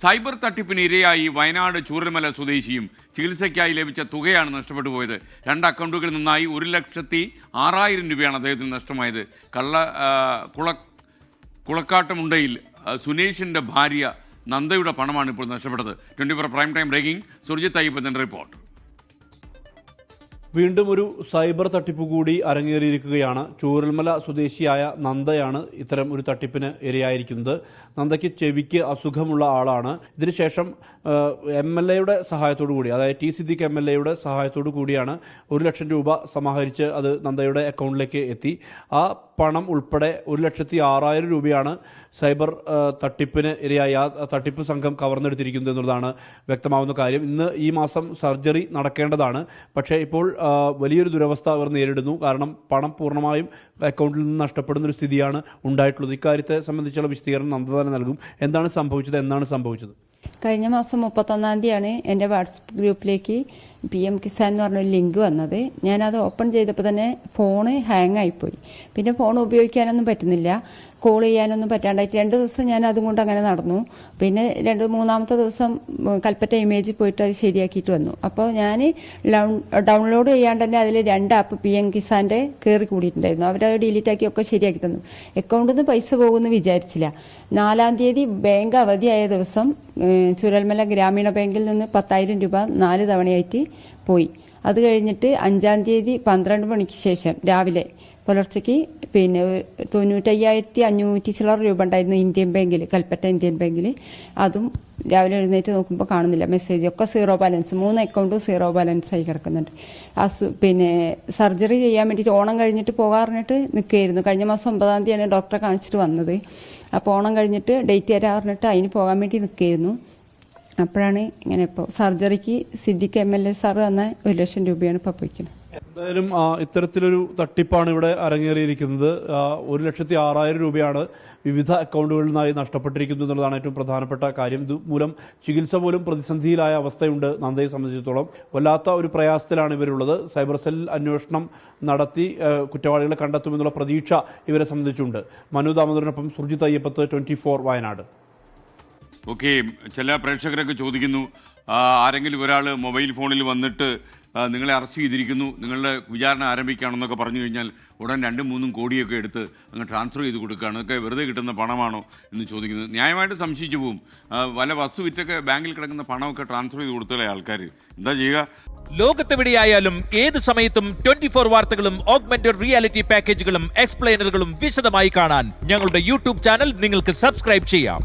Cyber തട്ടിപ്പിന് ഇരയായി വയനാട് ചൂരൽമല സ്വദേശിയും ചികിത്സയ്ക്കായി ലഭിച്ച തുകയാണ് നഷ്ടപ്പെട്ടു പോയത്. 2 അക്കൗണ്ടുകളിൽ നിന്നായി 1,06,000 രൂപയാണ് അദ്ദേഹത്തിന് നഷ്ടമായത്. കുളക്കാട്ടുമുണ്ടയിൽ സുനേഷിൻ്റെ ഭാര്യ നന്ദയുടെ പണമാണ് ഇപ്പോൾ നഷ്ടപ്പെട്ടത്. 24 പ്രൈം ടൈം ബ്രേക്കിംഗ് സുർജിത്ത് അയ്യപ്പത്തിൻ്റെ റിപ്പോർട്ട്. വീണ്ടും ഒരു സൈബർ തട്ടിപ്പ് കൂടി അരങ്ങേറിയിരിക്കുകയാണ്. ചൂരൽമല സ്വദേശിയായ നന്ദയാണ് ഇത്തരം ഒരു തട്ടിപ്പിന് ഇരയായിരിക്കുന്നത്. നന്ദയ്ക്ക് ചെവിക്ക് അസുഖമുള്ള ആളാണ്. ഇതിനുശേഷം MLAയുടെ സഹായത്തോടു കൂടി, അതായത് ടി സിദ്ദിഖ് MLAയുടെ സഹായത്തോടു കൂടിയാണ് 1 ലക്ഷം രൂപ സമാഹരിച്ച് അത് നന്ദയുടെ അക്കൗണ്ടിലേക്ക് എത്തി. ആ പണം ഉൾപ്പെടെ 1,06,000 രൂപയാണ് സൈബർ തട്ടിപ്പിന് ഇരയായി ആ തട്ടിപ്പ് സംഘം കവർന്നെടുത്തിരിക്കുന്നത് എന്നുള്ളതാണ് വ്യക്തമാവുന്ന കാര്യം. ഈ മാസം സർജറി നടക്കേണ്ടതാണ്. പക്ഷേ ഇപ്പോൾ വലിയൊരു ദുരവസ്ഥ അവർ നേരിടുന്നു. കാരണം പണം പൂർണ്ണമായും അക്കൗണ്ടിൽ നിന്ന് നഷ്ടപ്പെടുന്ന ഒരു സ്ഥിതിയാണ് ഉണ്ടായിട്ടുള്ളത്. ഇക്കാര്യത്തെ സംബന്ധിച്ചുള്ള വിശദീകരണം നന്ദ തന്നെ നൽകും. എന്താണ് സംഭവിച്ചത്, എന്നാണ് സംഭവിച്ചത്? കഴിഞ്ഞ മാസം 31-ാം തീയതിയാണ് എൻ്റെ വാട്സപ്പ് ഗ്രൂപ്പിലേക്ക് PM കിസാൻ എന്ന് പറഞ്ഞൊരു ലിങ്ക് വന്നത്. ഞാനത് ഓപ്പൺ ചെയ്തപ്പോൾ തന്നെ ഫോണ് ഹാങ് ആയിപ്പോയി. പിന്നെ ഫോൺ ഉപയോഗിക്കാനൊന്നും പറ്റുന്നില്ല, കോൾ ചെയ്യാനൊന്നും പറ്റാണ്ടായിട്ട് 2 ദിവസം ഞാൻ അതും കൊണ്ട് അങ്ങനെ നടന്നു. പിന്നെ 3-ാമത്തെ ദിവസം കൽപ്പറ്റ ഇമേജിൽ പോയിട്ട് അത് ശരിയാക്കിയിട്ട് വന്നു. അപ്പോൾ ഞാൻ ഡൗൺലോഡ് ചെയ്യാണ്ട് തന്നെ അതിൽ 2 ആപ്പ് PM കിസാൻ്റെ കയറി കൂടിയിട്ടുണ്ടായിരുന്നു. അവരത് ഡിലീറ്റ് ആക്കി ഒക്കെ ശരിയാക്കി തന്നു. അക്കൗണ്ടിൽ നിന്ന് പൈസ പോകുമെന്ന് വിചാരിച്ചില്ല. 4-ാം തീയതി ബാങ്ക് അവധിയായ ദിവസം ചുരൽമല ഗ്രാമീണ ബാങ്കിൽ നിന്ന് 10,000 രൂപ 4 തവണയായിട്ട് പോയി. അത് കഴിഞ്ഞിട്ട് 5-ാം തീയതി 12 മണിക്ക് ശേഷം രാവിലെ പുലർച്ചയ്ക്ക് പിന്നെ 95,500 ചില്ലറ രൂപ ഉണ്ടായിരുന്നു ഇന്ത്യൻ ബാങ്കിൽ, കൽപ്പറ്റ ഇന്ത്യൻ ബാങ്കിൽ. അതും രാവിലെ എഴുന്നേറ്റ് നോക്കുമ്പോൾ കാണുന്നില്ല മെസ്സേജ്, ഒക്കെ 0 ബാലൻസ്. 3 അക്കൗണ്ടും 0 ബാലൻസ് ആയി കിടക്കുന്നുണ്ട്. പിന്നെ സർജറി ചെയ്യാൻ വേണ്ടിയിട്ട് ഓണം കഴിഞ്ഞിട്ട് പോകാറിഞ്ഞിട്ട് നിൽക്കുകയായിരുന്നു. കഴിഞ്ഞ മാസം 9-ാം തീയതിയാണ് ഡോക്ടറെ കാണിച്ചിട്ട് വന്നത്. അപ്പോൾ ഓണം കഴിഞ്ഞിട്ട് ഡേറ്റ് തരാറിഞ്ഞിട്ട് അതിന് പോകാൻ വേണ്ടി നിൽക്കുകയായിരുന്നു. അപ്പോഴാണ് ഇങ്ങനെ ഇപ്പോൾ സർജറിക്ക് സിദ്ദിഖ് MLA സാറ് തന്ന 1 ലക്ഷം രൂപയാണ് ഇപ്പോൾ പോയിക്കുന്നത്. എന്തായാലും ഇത്തരത്തിലൊരു തട്ടിപ്പാണ് ഇവിടെ അരങ്ങേറിയിരിക്കുന്നത്. 1,06,000 രൂപയാണ് വിവിധ അക്കൗണ്ടുകളിൽ നിന്നായി നഷ്ടപ്പെട്ടിരിക്കുന്നത് എന്നുള്ളതാണ് ഏറ്റവും പ്രധാനപ്പെട്ട കാര്യം. ഇതുമൂലം ചികിത്സ പോലും പ്രതിസന്ധിയിലായ അവസ്ഥയുണ്ട് നന്ദയെ സംബന്ധിച്ചിടത്തോളം. വല്ലാത്ത ഒരു പ്രയാസത്തിലാണ് ഇവരുള്ളത്. സൈബർ സെൽ അന്വേഷണം നടത്തി കുറ്റവാളികളെ കണ്ടെത്തുമെന്നുള്ള പ്രതീക്ഷ ഇവരെ സംബന്ധിച്ചുണ്ട്. മനു ദാമോദരനൊപ്പം സുർജിത്ത് അയ്യപ്പത്ത്, 24 വയനാട്. ഓക്കെ, ചില പ്രേക്ഷകരൊക്കെ ചോദിക്കുന്നു, ആരെങ്കിലും ഒരാൾ മൊബൈൽ ഫോണിൽ വന്നിട്ട് നിങ്ങളെ അറസ്റ്റ് ചെയ്തിരിക്കുന്നു, നിങ്ങളുടെ വിചാരണ ആരംഭിക്കുകയാണെന്നൊക്കെ പറഞ്ഞു കഴിഞ്ഞാൽ ഉടൻ 2-3 കോടിയൊക്കെ എടുത്ത് അങ്ങ് ട്രാൻസ്ഫർ ചെയ്ത് കൊടുക്കുകയാണ്. അതൊക്കെ വെറുതെ കിട്ടുന്ന പണമാണോ എന്ന് ചോദിക്കുന്നത്. ന്യായമായിട്ട് സംശയിച്ചു പോവും. വല്ല വസ്തു വിറ്റൊക്കെ ബാങ്കിൽ കിടക്കുന്ന പണമൊക്കെ ട്രാൻസ്ഫർ ചെയ്ത് കൊടുത്തല്ലേ ആൾക്കാർ. എന്താ ചെയ്യുക? ലോകത്തെവിടെയായാലും ഏത് സമയത്തും 24 വാർത്തകളും ഓഗ്മെന്റഡ് റിയാലിറ്റി പാക്കേജുകളും എക്സ്പ്ലെയിനറുകളും വിശദമായി കാണാൻ ഞങ്ങളുടെ YouTube ചാനൽ നിങ്ങൾക്ക് സബ്സ്ക്രൈബ് ചെയ്യാം.